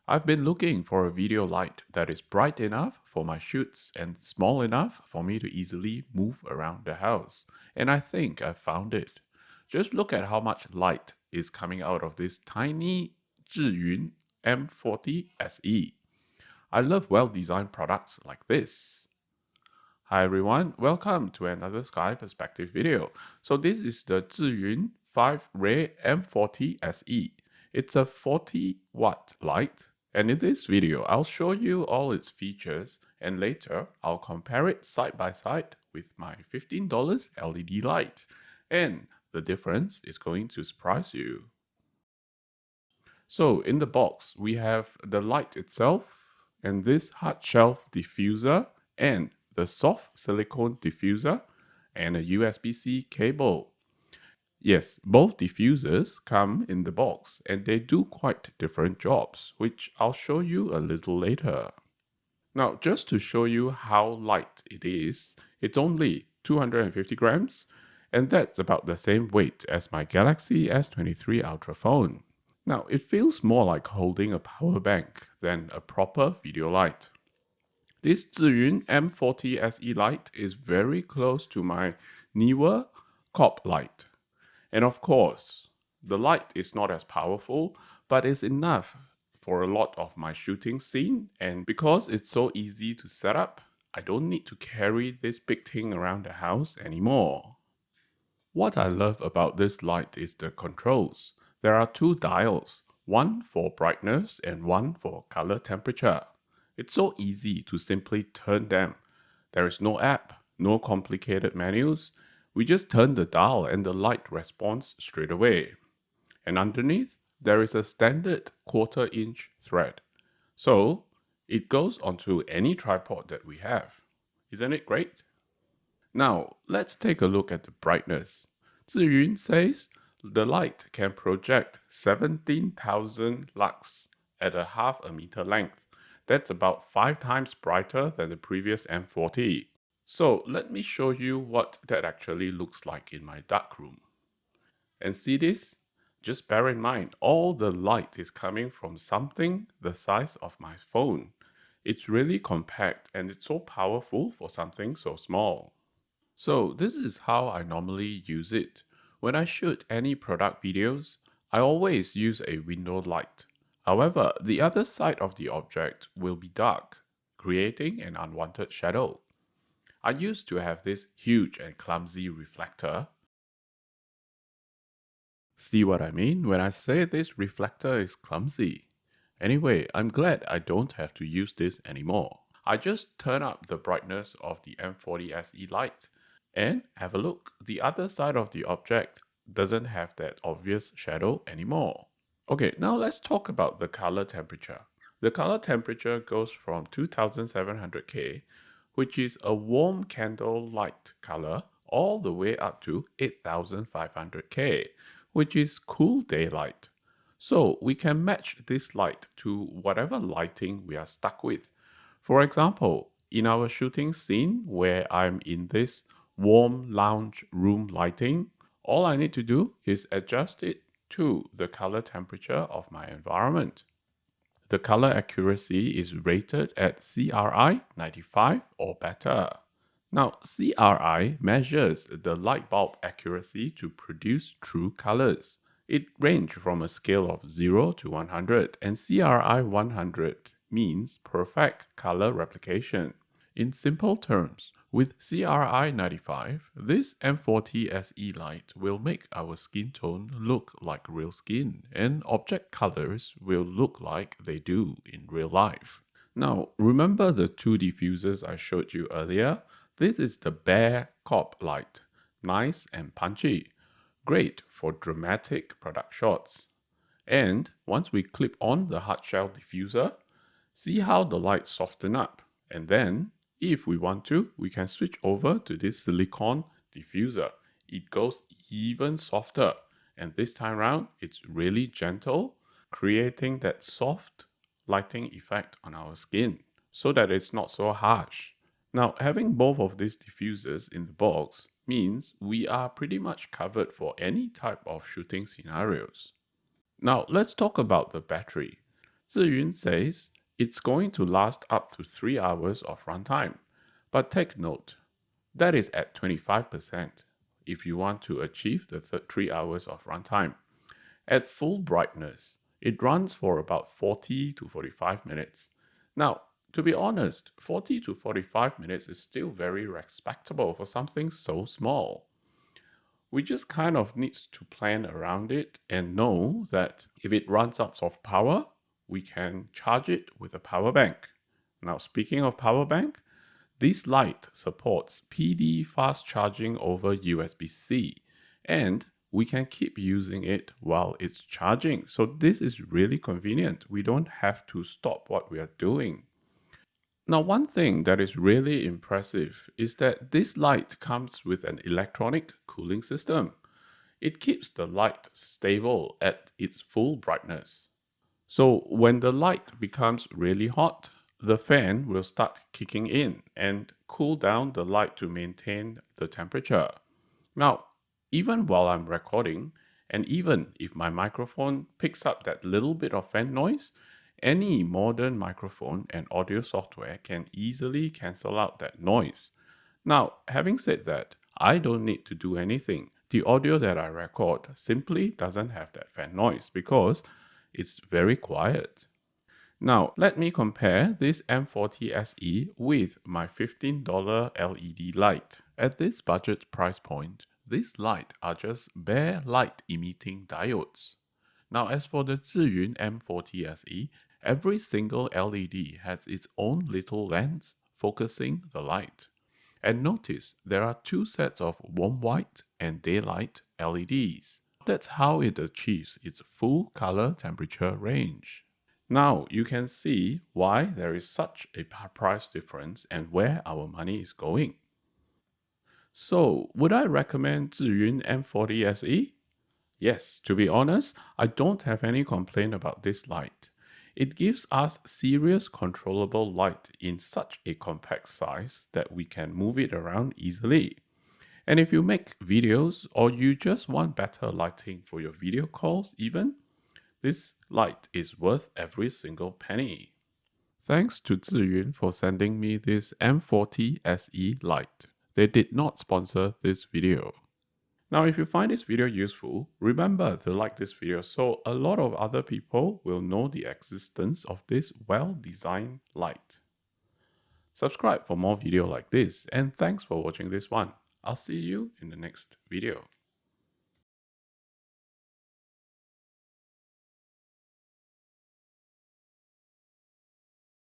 I've been looking for a video light that is bright enough for my shoots and small enough for me to easily move around the house. And I think I found it. Just look at how much light is coming out of this tiny Zhiyun M40 SE. I love well-designed products like this. Hi everyone, welcome to another Sky Perspective video. So this is the Zhiyun 5-Ray M40 SE. It's a 40-watt light, and in this video I'll show you all its features, and later I'll compare it side by side with my $15 LED light, and the difference is going to surprise you. So in the box we have the light itself, and this hard shelf diffuser, and the soft silicone diffuser, and a USB-C cable. Yes, both diffusers come in the box and they do quite different jobs, which I'll show you a little later. Now, just to show you how light it is, it's only 250 grams, and that's about the same weight as my Galaxy S23 Ultra phone. Now, it feels more like holding a power bank than a proper video light. This Zhiyun M40 SE light is very close to my NEEWER COB light. And of course, the light is not as powerful, but it's enough for a lot of my shooting scene. And because it's so easy to set up, I don't need to carry this big thing around the house anymore. What I love about this light is the controls. There are two dials, one for brightness and one for color temperature. It's so easy to simply turn them. There is no app, no complicated menus. We just turn the dial and the light responds straight away. And underneath, there is a standard 1/4 inch thread. So it goes onto any tripod that we have. Isn't it great? Now, let's take a look at the brightness. Zhiyun says the light can project 17,000 lux at a half a meter length. That's about 5 times brighter than the previous M40. So let me show you what that actually looks like in my darkroom. And see this? Just bear in mind, all the light is coming from something the size of my phone. It's really compact and it's so powerful for something so small. So this is how I normally use it. When I shoot any product videos, I always use a window light. However, the other side of the object will be dark, creating an unwanted shadow. I used to have this huge and clumsy reflector. See what I mean when I say this reflector is clumsy? Anyway, I'm glad I don't have to use this anymore. I just turn up the brightness of the M40 SE light and have a look. The other side of the object doesn't have that obvious shadow anymore. Okay, now let's talk about the color temperature. The color temperature goes from 2700K, which is a warm candle light color, all the way up to 8500K, which is cool daylight. So we can match this light to whatever lighting we are stuck with. For example, in our shooting scene where I'm in this warm lounge room lighting, all I need to do is adjust it to the color temperature of my environment. The color accuracy is rated at CRI 95 or better. Now, CRI measures the light bulb accuracy to produce true colors. It ranges from a scale of 0 to 100, and CRI 100 means perfect color replication. In simple terms, with CRI 95, this M40 SE light will make our skin tone look like real skin, and object colors will look like they do in real life. Now, remember the two diffusers I showed you earlier? This is the bare cob light, nice and punchy, great for dramatic product shots. And once we clip on the hard shell diffuser, see how the light soften up. And then, if we want to, we can switch over to this silicone diffuser. It goes even softer. And this time around, it's really gentle, creating that soft lighting effect on our skin so that it's not so harsh. Now, having both of these diffusers in the box means we are pretty much covered for any type of shooting scenarios. Now, let's talk about the battery. Zhiyun says it's going to last up to 3 hours of runtime. But take note, that is at 25% if you want to achieve the 3 hours of runtime. At full brightness, it runs for about 40 to 45 minutes. Now, to be honest, 40 to 45 minutes is still very respectable for something so small. We just kind of need to plan around it and know that if it runs out of power, we can charge it with a power bank. Now, speaking of power bank, this light supports PD fast charging over USB-C, and we can keep using it while it's charging. So this is really convenient. We don't have to stop what we are doing. Now, one thing that is really impressive is that this light comes with an electronic cooling system. It keeps the light stable at its full brightness. So when the light becomes really hot, the fan will start kicking in and cool down the light to maintain the temperature. Now, even while I'm recording, and even if my microphone picks up that little bit of fan noise, any modern microphone and audio software can easily cancel out that noise. Now, having said that, I don't need to do anything. The audio that I record simply doesn't have that fan noise because it's very quiet. Now, let me compare this M40 SE with my $15 LED light. At this budget price point, these lights are just bare light emitting diodes. Now, as for the Zhiyun M40 SE, every single LED has its own little lens focusing the light. And notice there are two sets of warm white and daylight LEDs. That's how it achieves its full color temperature range. Now you can see why there is such a price difference and where our money is going. So, would I recommend Zhiyun M40 SE? Yes, to be honest, I don't have any complaint about this light. It gives us serious controllable light in such a compact size that we can move it around easily. And if you make videos or you just want better lighting for your video calls even, this light is worth every single penny. Thanks to Zhiyun for sending me this M40 SE light. They did not sponsor this video. Now, if you find this video useful, remember to like this video so a lot of other people will know the existence of this well-designed light. Subscribe for more video like this, and thanks for watching this one. I'll see you in the next video.